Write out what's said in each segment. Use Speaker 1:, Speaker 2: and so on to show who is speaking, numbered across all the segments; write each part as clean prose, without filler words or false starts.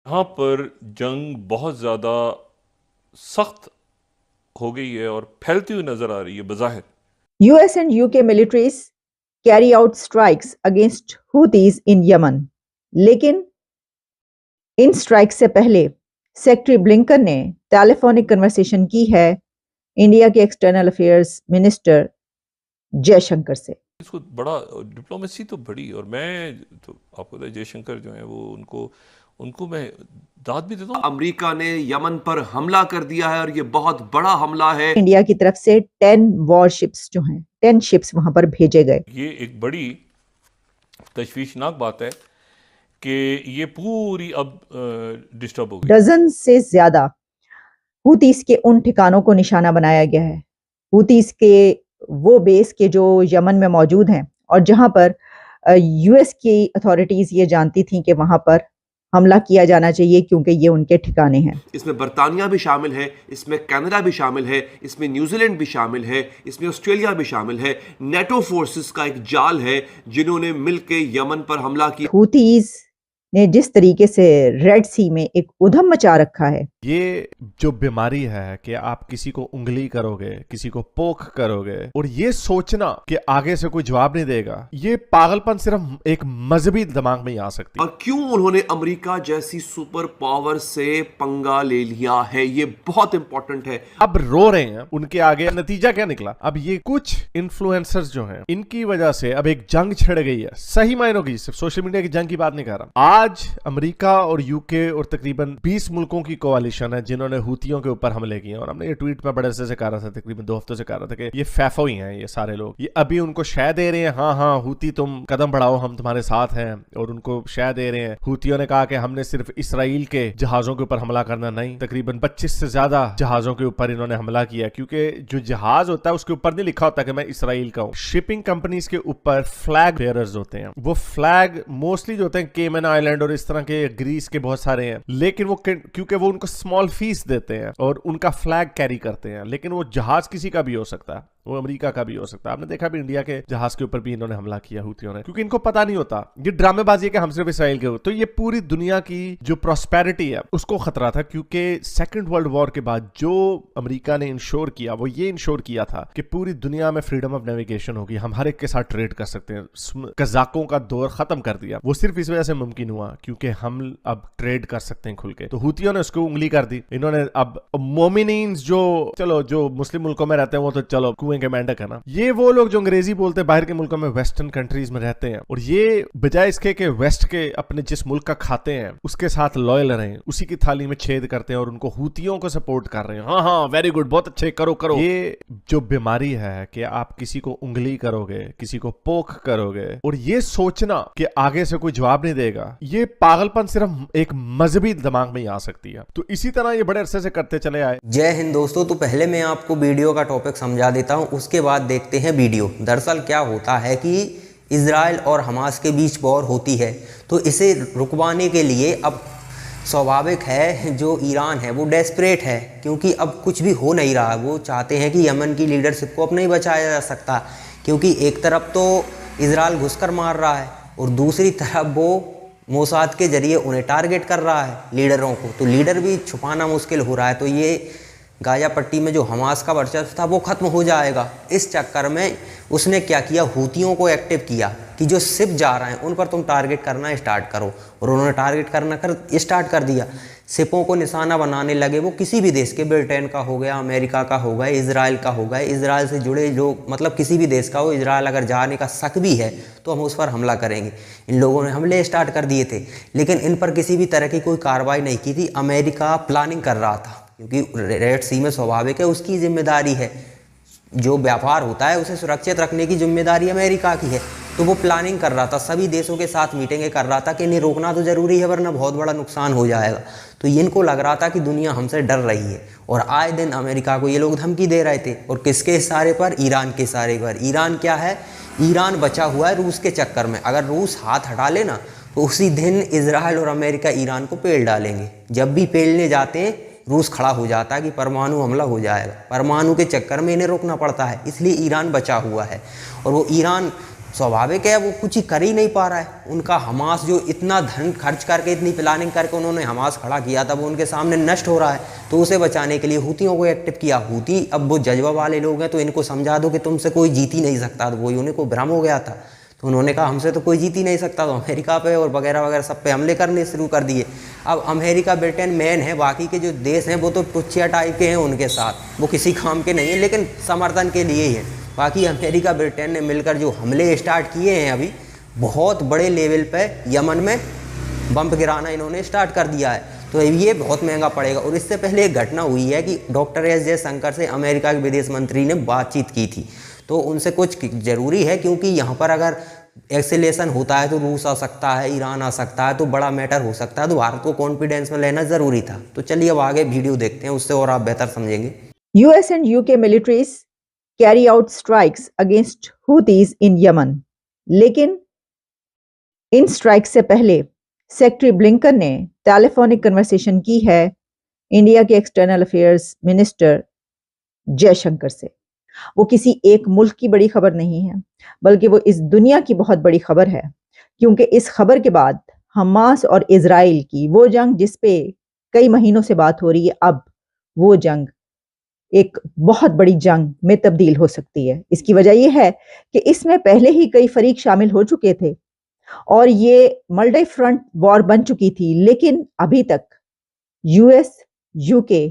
Speaker 1: यहाँ पर जंग बहुत ज़्यादा सख्त हो गई है और फैलती हुई नज़र आ रही है बज़ाहिर।
Speaker 2: US and UK militaries carry out strikes against Houthis in Yemen. लेकिन इन स्ट्राइक से पहले सेक्रेटरी ब्लिंकन ने टेलीफोनिक कन्वर्सेशन की है इंडिया के एक्सटर्नल अफेयर्स मिनिस्टर जयशंकर से।
Speaker 1: इसको बड़ा डिप्लोमेसी तो बड़ी, और मैं तो आपको पता है जयशंकर जो है वो उनको उनको मैं दाद भी देता हूँ।
Speaker 3: अमेरिका ने यमन पर हमला कर दिया है और ये बहुत बड़ा हमला है।
Speaker 2: इंडिया की तरफ से 10 वॉरशिप्स जो हैं 10 शिप्स वहां पर भेजे गए।
Speaker 1: ये एक बड़ी तशवीशनाक बात है कि ये पूरी अब डिस्टर्ब हो गई।
Speaker 2: डजन से ज्यादा हूतीस के उन ठिकानों को निशाना बनाया गया है, हूतीस के वो बेस के जो यमन में मौजूद हैं और जहां पर यूएस की अथॉरिटीज ये जानती थी कि वहां पर हमला किया जाना चाहिए क्योंकि ये उनके ठिकाने हैं।
Speaker 3: इसमें बर्तानिया भी शामिल है, इसमें कनाडा भी शामिल है, इसमें न्यूजीलैंड भी शामिल है, इसमें ऑस्ट्रेलिया भी शामिल है। नेटो फोर्सेस का एक जाल है जिन्होंने मिलकर यमन पर हमला किया।
Speaker 2: हूतीज ने जिस तरीके से रेड सी में एक उधम मचा रखा है,
Speaker 4: ये जो बीमारी है कि आप किसी को उंगली करोगे, किसी को पोक करोगे और ये सोचना कि आगे से कोई जवाब नहीं देगा, ये पागलपन सिर्फ एक मजहबी दिमाग में ही आ सकती है।
Speaker 3: और क्यों उन्होंने अमेरिका जैसी सुपर पावर से पंगा ले लिया है, ये बहुत इंपॉर्टेंट है।
Speaker 4: अब रो रहे हैं, उनके आगे नतीजा क्या निकला? अब ये कुछ इन्फ्लुएंसर्स जो हैं, इनकी वजह से अब एक जंग छिड़ गई है, सही मायनों की, सिर्फ सोशल मीडिया की जंग की बात नहीं कर रहा। आज अमेरिका और यूके और तकरीबन 20 मुल्कों की कोalition है जिन्होंने हूतियों के ऊपर हमले किए, और हमने ये ट्वीट में बड़े अरसे से कहा रहा था, तकरीबन 2 हफ्तों से कहा रहा था कि ये फैफो ही हैं, ये सारे लोग, ये अभी उनको शय दे रहे हैं, हाँ हाँ हूती तुम कदम बढ़ाओ, हम तुम्हारे साथ हैं, और उनको शय दे रहे हैं। हूतियों ने कहा कि हमने सिर्फ इसराइल के जहाजों के ऊपर हमला करना, नहीं, तकरीबन 25 से ज्यादा जहाजों के ऊपर इन्होंने हमला किया, क्योंकि जो जहाज होता है उसके ऊपर नहीं लिखा होता कि मैं इसराइल का हूं। शिपिंग कंपनीज के ऊपर फ्लैग बेयरर्स होते हैं, वो फ्लैग मोस्टली जो होते हैं केमन आइलैंड और इस तरह के ग्रीस के बहुत सारे हैं, लेकिन वो क्योंकि वो उनको स्मॉल फीस देते हैं और उनका फ्लैग कैरी करते हैं, लेकिन वो जहाज किसी का भी हो सकता है, वो अमेरिका का भी हो सकता है। आपने देखा भी इंडिया के जहाज के ऊपर भी इन्होंने हमला किया हूतियों ने, क्योंकि इनको पता नहीं होता, ये ड्रामेबाजी है कि हम सिर्फ इसराइल के हो, तो ये पूरी दुनिया की जो प्रॉस्पेरिटी है उसको खतरा था, क्योंकि सेकंड वर्ल्ड वॉर के बाद जो अमेरिका ने इंश्योर किया वो ये इंश्योर किया था कि पूरी दुनिया में फ्रीडम ऑफ नेविगेशन होगी, हम हर एक के साथ ट्रेड कर सकते हैं। कजाकों का दौर खत्म कर दिया, वो सिर्फ इस वजह से मुमकिन हुआ क्योंकि हम अब ट्रेड कर सकते हैं खुल के। तो हूतियों ने उसको उंगली कर दी, इन्होंने अब मोमिनीन्स जो चलो जो मुस्लिम मुल्कों में रहते हैं वो तो चलो कुएं के मेंढक है ना, ये वो लोग जो अंग्रेजी बोलते हैं बाहर के मुल्कों में, वेस्टर्न कंट्रीज में रहते हैं, और ये बजाय इसके कि वेस्ट के अपने जिस मुल्क का खाते हैं उसके साथ लॉयल रहें, उसी की थाली में छेद करते हैं और उनको हूतियों को सपोर्ट कर रहे हैं। हाँ हाँ वेरी गुड, बहुत अच्छे, करो करो। ये जो बीमारी है कि आप किसी को उंगली करोगे, किसी को पोक करोगे और ये सोचना कि आगे से कोई जवाब नहीं देगा, ये पागलपन सिर्फ एक मजहबी दिमाग में ही आ सकती है। तो इसी तरह ये बड़े अरसे से करते चले आए।
Speaker 5: जय हिंद दोस्तों। तो पहले मैं आपको वीडियो का टॉपिक समझा देता हूं, उसके बाद देखते हैं वीडियो। दरअसल क्या होता है कि इजराइल और हमास के बीच वॉर होती है, तो इसे रुकवाने के लिए अब स्वाभाविक है जो ईरान है वो डेस्परेट है, क्योंकि अब कुछ भी हो नहीं रहा। वो चाहते हैं कि यमन की लीडरशिप को अब नहीं बचाया जा सकता, क्योंकि एक तरफ तो इजराइल घुसकर मार रहा है और दूसरी तरफ वो मोसाद के जरिए उन्हें टारगेट कर रहा है, लीडरों को। तो लीडर भी छुपाना मुश्किल हो रहा है, तो ये गाजा पट्टी में जो हमास का वर्चस्व था वो खत्म हो जाएगा। इस चक्कर में उसने क्या किया, हूतियों को एक्टिव किया कि जो शिप जा रहे हैं उन पर तुम टारगेट करना स्टार्ट करो, और उन्होंने टारगेट करना स्टार्ट कर दिया। शिपों को निशाना बनाने लगे, वो किसी भी देश के, ब्रिटेन का हो गया, अमेरिका का हो गया, इजराइल का हो गया, इजराइल से जुड़े जो मतलब किसी भी देश का हो, इजराइल अगर जाने का शक भी है तो हम उस पर हमला करेंगे। इन लोगों ने हमले स्टार्ट कर दिए थे, लेकिन इन पर किसी भी तरह की कोई कार्रवाई नहीं की थी। अमेरिका प्लानिंग कर रहा था, क्योंकि रेड सी में स्वाभाविक है उसकी जिम्मेदारी है, जो व्यापार होता है उसे सुरक्षित रखने की जिम्मेदारी अमेरिका की है। तो वो प्लानिंग कर रहा था, सभी देशों के साथ मीटिंगें कर रहा था कि इन्हें रोकना तो ज़रूरी है वरना बहुत बड़ा नुकसान हो जाएगा। तो इनको लग रहा था कि दुनिया हमसे डर रही है, और आए दिन अमेरिका को ये लोग धमकी दे रहे थे। और किसके इशारे पर? ईरान के इशारे पर। ईरान क्या है, ईरान बचा हुआ है रूस के चक्कर में। अगर रूस हाथ हटा लेना तो उसी दिन इजराइल और अमेरिका ईरान को पेल डालेंगे। जब भी पेलने जाते हैं रूस खड़ा हो जाता है कि परमाणु हमला हो जाएगा। परमाणु के चक्कर में इन्हें रोकना पड़ता है, इसलिए ईरान बचा हुआ है। और वो ईरान स्वाभाविक है वो कुछ ही कर ही नहीं पा रहा है। उनका हमास जो इतना धन खर्च करके, इतनी प्लानिंग करके उन्होंने हमास खड़ा किया था, वो उनके सामने नष्ट हो रहा है। तो उसे बचाने के लिए हूतियों को एक्टिव किया। हूती अब वो जज्बा वाले लोग हैं, तो इनको समझा दो कि तुमसे कोई जीत ही नहीं सकता। तो वही उन्हें को भ्रम हो गया था, तो उन्होंने कहा हमसे तो कोई जीत ही नहीं सकता, तो अमेरिका पे और वगैरह वगैरह सब पे हमले करने शुरू कर दिए। अब अमेरिका ब्रिटेन मेन है, बाकी के जो देश हैं वो तो टुच्चिया टाइप के हैं उनके साथ, वो किसी काम के नहीं है, लेकिन समर्थन के लिए ही है। बाकी अमेरिका ब्रिटेन ने मिलकर जो हमले स्टार्ट किए हैं अभी बहुत बड़े लेवल पे यमन में बम गिराना इन्होंने स्टार्ट कर दिया है, तो ये बहुत महंगा पड़ेगा। और इससे पहले एक घटना हुई है कि डॉक्टर एस जयशंकर से अमेरिका के विदेश मंत्री ने बातचीत की थी, तो उनसे कुछ ज़रूरी है, क्योंकि यहाँ पर अगर एक्सेलेशन होता है तो रूस आ सकता है, ईरान आ सकता है, तो बड़ा मैटर हो सकता है, तो भारत को कॉन्फिडेंस में लेना ज़रूरी था। तो चलिए अब आगे वीडियो देखते हैं, उससे और आप बेहतर समझेंगे।
Speaker 2: US and UK militaries carry out strikes against Houthis in Yemen, लेकिन इन स्ट्राइक से पहले सेक्रेटरी ब्लिंकन ने टेलीफोनिक कन्वर्सेशन की है इंडिया के एक्सटर्नल अफेयर्स मिनिस्टर जयशंकर से। वो किसी एक मुल्क की बड़ी खबर नहीं है, बल्कि वो इस दुनिया की बहुत बड़ी खबर है, क्योंकि इस खबर के बाद हमास और इजराइल की वो जंग जिस पे कई महीनों से बात हो रही है, अब वो जंग एक बहुत बड़ी जंग में तब्दील हो सकती है। इसकी वजह यह है कि इसमें पहले ही कई फरीक शामिल हो चुके थे और ये मल्टी फ्रंट वॉर बन चुकी थी, लेकिन अभी तक यूएस, यूके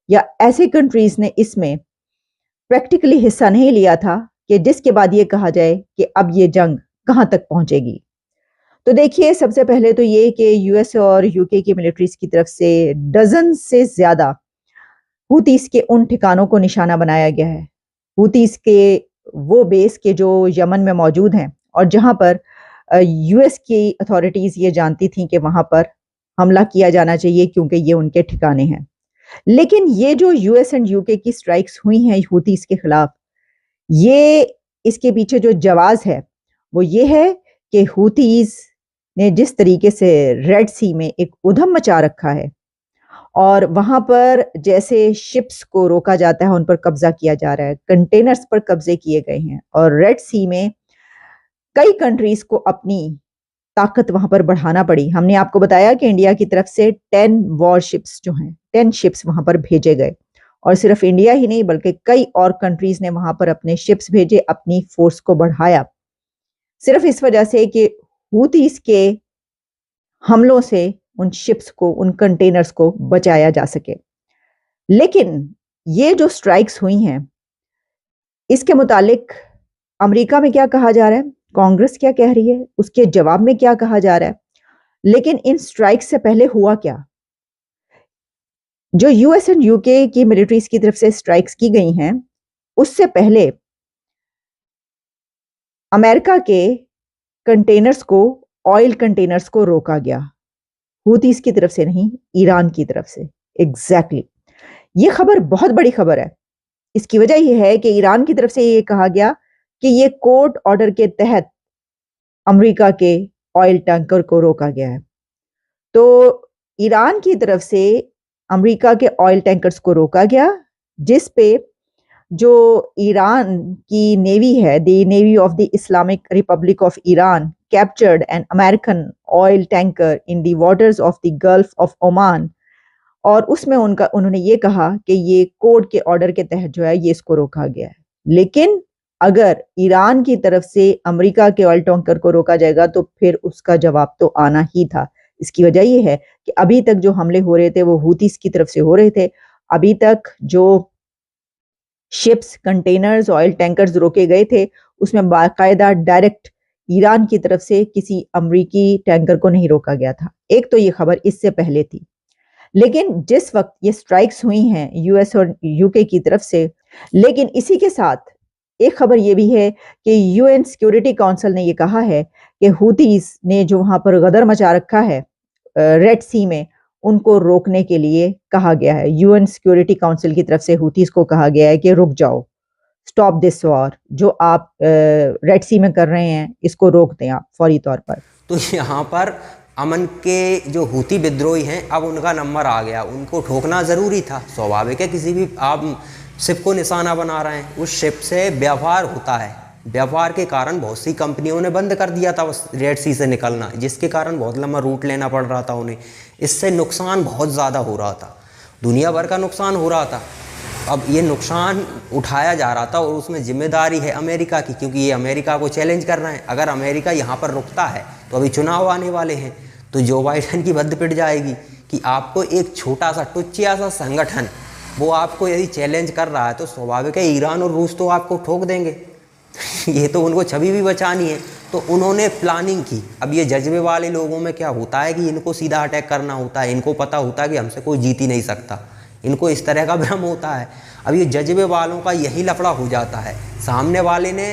Speaker 2: या ऐसे कंट्रीज ने इसमें प्रैक्टिकली हिस्सा नहीं लिया था कि जिसके बाद ये कहा जाए कि अब ये जंग कहां तक पहुंचेगी। तो देखिए, सबसे पहले तो ये कि यूएस और यूके की मिलिट्रीज की तरफ से डजन से ज्यादा हूतीस के उन ठिकानों को निशाना बनाया गया है, हूतीस के वो बेस के जो यमन में मौजूद हैं और जहां पर यूएस की अथॉरिटीज ये जानती थी कि वहां पर हमला किया जाना चाहिए क्योंकि ये उनके ठिकाने हैं। लेकिन ये जो यूएस एंड यूके की स्ट्राइक्स हुई हैं हूतीस के खिलाफ, ये इसके पीछे जो जवाब है वो ये है कि हूतीस ने जिस तरीके से रेड सी में एक उधम मचा रखा है और वहां पर जैसे शिप्स को रोका जाता है, उन पर कब्जा किया जा रहा है, कंटेनर्स पर कब्जे किए गए हैं और रेड सी में कई कंट्रीज को अपनी ताकत वहां पर बढ़ाना पड़ी। हमने आपको बताया कि इंडिया की तरफ से 10 वॉरशिप्स जो हैं, 10 शिप्स वहां पर भेजे गए और सिर्फ इंडिया ही नहीं बल्कि कई और कंट्रीज ने वहां पर अपने शिप्स भेजे, अपनी फोर्स को बढ़ाया, सिर्फ इस वजह से कि हूतीस के हमलों से उन शिप्स को, उन कंटेनर्स को बचाया जा सके। लेकिन ये जो स्ट्राइक्स हुई हैं इसके मुतालिक अमेरिका में क्या कहा जा रहा है, कांग्रेस क्या कह रही है, उसके जवाब में क्या कहा जा रहा है। लेकिन इन स्ट्राइक्स से पहले हुआ क्या? जो यूएस एंड यूके की मिलिट्रीज की तरफ से स्ट्राइक्स की गई हैं उससे पहले अमेरिका के कंटेनर्स को, ऑयल कंटेनर्स को रोका गया, हूतीस की तरफ से नहीं, ईरान की तरफ से। एग्जैक्टली ये खबर बहुत बड़ी खबर है। इसकी वजह यह है कि ईरान की तरफ से ये कहा गया कि ये कोर्ट ऑर्डर के तहत अमेरिका के ऑयल टैंकर को रोका गया है। तो ईरान की तरफ से अमेरिका के ऑयल टैंकर्स को रोका गया, जिस पे जो ईरान की नेवी है, the navy of the Islamic Republic of Iran captured an American oil tanker in the waters of the gulf of Oman, और उसमें उन्होंने ये कहा कि ये कोर्ट के ऑर्डर के तहत जो है ये इसको रोका गया है। लेकिन अगर ईरान की तरफ से अमेरिका के ऑयल टैंकर को रोका जाएगा तो फिर उसका जवाब तो आना ही था। इसकी वजह यह है कि अभी तक जो हमले हो रहे थे वो हूतीस की तरफ से हो रहे थे। अभी तक जो शिप्स, कंटेनर्स, ऑयल टैंकर्स रोके गए थे उसमें बाकायदा डायरेक्ट ईरान की तरफ से किसी अमेरिकी टैंकर को नहीं रोका गया था। एक तो ये खबर इससे पहले थी। लेकिन जिस वक्त ये स्ट्राइक्स हुई हैं यूएस और यूके की तरफ से, लेकिन इसी के साथ एक खबर ये भी है कि यूएन सिक्योरिटी काउंसिल ने ये कहा है कि हूतीस ने जो वहां पर गदर मचा रखा है रेड सी में, उनको रोकने के लिए कहा गया है। यूएन सिक्योरिटी काउंसिल की तरफ से हूतीस को कहा गया है कि रुक जाओ, स्टॉप दिस वॉर, जो आप रेड सी में कर रहे हैं इसको रोक दें आप फौरी तौर पर।
Speaker 5: तो यहाँ पर अमन के जो हूती विद्रोही हैं अब उनका नंबर आ गया, उनको ठोकना ज़रूरी था। स्वाभाविक है, किसी भी आप शिप को निशाना बना रहे हैं, उस शिप से व्यवहार होता है, व्यापार के कारण बहुत सी कंपनियों ने बंद कर दिया था रेड सी से निकलना, जिसके कारण बहुत लंबा रूट लेना पड़ रहा था उन्हें। इससे नुकसान बहुत ज़्यादा हो रहा था, दुनिया भर का नुकसान हो रहा था। अब ये नुकसान उठाया जा रहा था और उसमें जिम्मेदारी है अमेरिका की, क्योंकि ये अमेरिका को चैलेंज कर रहे हैं। अगर अमेरिका यहाँ पर रुकता है तो अभी चुनाव आने वाले हैं, तो जो बाइडेन की बद पिट जाएगी कि आपको एक छोटा सा टुच्चिया सा संगठन वो आपको यदि चैलेंज कर रहा है, तो स्वाभाविक है ईरान और रूस तो आपको ठोक देंगे। ये तो उनको छवि भी बचानी है, तो उन्होंने प्लानिंग की। अब ये जज्बे वाले लोगों में क्या होता है कि इनको सीधा अटैक करना होता है, इनको पता होता है कि हमसे कोई जीत ही नहीं सकता, इनको इस तरह का भ्रम होता है। अब ये जज्बे वालों का यही लफड़ा हो जाता है। सामने वाले ने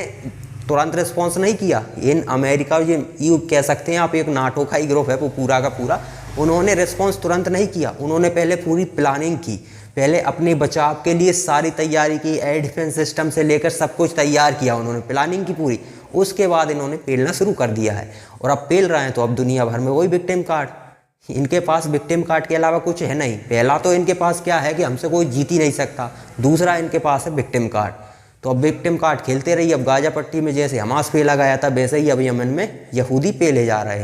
Speaker 5: तुरंत रिस्पॉन्स नहीं किया। इन अमेरिका ये कह सकते हैं आप, एक नाटो का ही ग्रुप है वो पूरा का पूरा, उन्होंने रिस्पॉन्स तुरंत नहीं किया। उन्होंने पहले पूरी प्लानिंग की, पहले अपने बचाव के लिए सारी तैयारी की, एयर डिफेंस सिस्टम से लेकर सब कुछ तैयार किया उन्होंने, प्लानिंग की पूरी। उसके बाद इन्होंने पेलना शुरू कर दिया है और अब पेल रहे हैं। तो अब दुनिया भर में वही विक्टिम कार्ड, इनके पास विक्टिम कार्ड के अलावा कुछ है नहीं। पहला तो इनके पास क्या है कि हमसे कोई जीत ही नहीं सकता, दूसरा इनके पास है विक्टिम कार्ड। तो अब विक्टिम कार्ड खेलते रहिए। अब गाजा पट्टी में जैसे हमास पेला गया था, वैसे ही अब यमन में यहूदी पेले जा रहे हैं।